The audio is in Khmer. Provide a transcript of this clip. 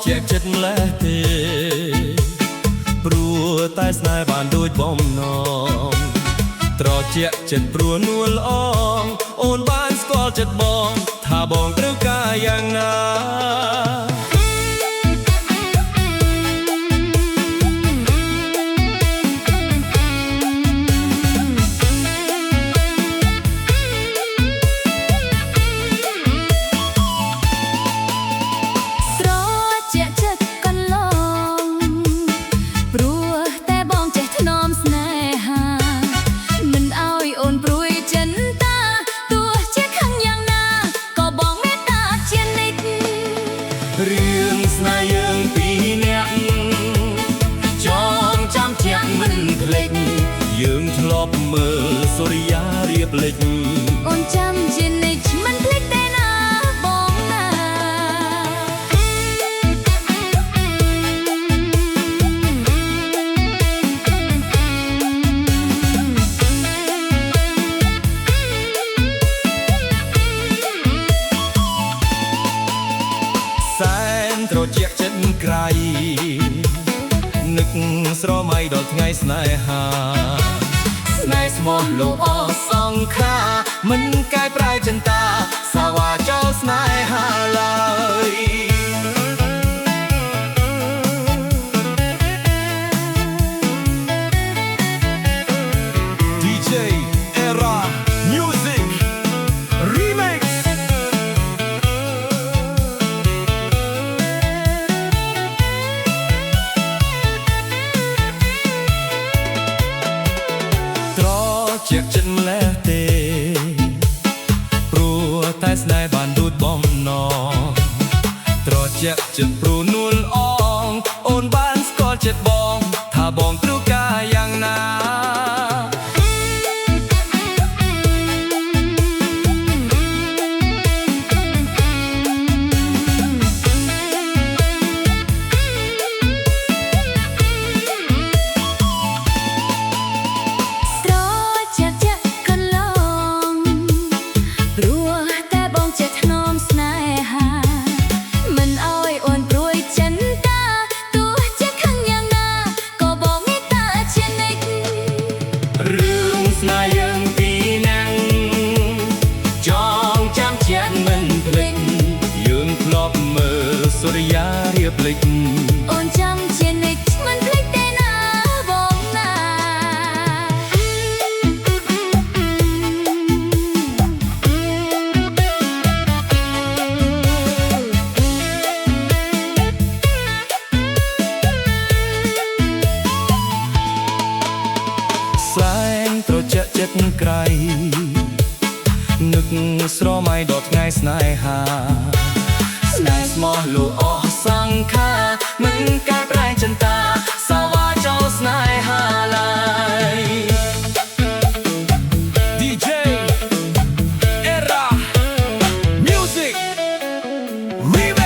ជាចិត្តម្លេះទេព្រោះតែស្នេហ៍បានដូចបំណងត្រជាចិត្តព្រោះនួលអងអូនបានស្គាល់ចិត្តបងថាបងត្រូវការយ៉ាងណារឿងស្នេហ៍យើងពីរនាក់ចងចាំជាក់មិនភ្លេចយើងធ្លាប់មើលសូរិយារៀបលិចអូនចាំជានិច្ចមិនភ្លេចទេណាបងណាសែនត្រជាក់ចិត្តក្រៃនឹកស្រមៃដល់ថ្ងៃស្នេហាស្នេហ៍ស្មោះលោកអសង្ខាមិនកែប្រែចិន្តាសាវាចោលស្នេហាឡើយជាចិត្តម្លេះទេព្រោះតែស្នេហ៍បានដូចបំណងត្រជាក់ចិត្តព្រោះនួលអងអូនបានស្គាល់ចិត្តបងថាបងត្រូវការយ៉ាងណារឿងស្នេហ៍យើងពីរនាក់ចងចាំជាក់មិនភ្លេចយើងធ្លាប់មើលសូរិយារៀបលិចអូនចាំជានិច្ចមិនភ្លេចទេណាបងណាសែងត្រជាក់ចិត្តក្រៃនឹកស្រមៃដល់ថ្ងៃស្នេហាស្នេហ៍ស្មោះលោកអស់សង្ខាមិនកែប្រែចិន្តាសាវាចោលស្នេហាឡើយ DJ Era Music Remix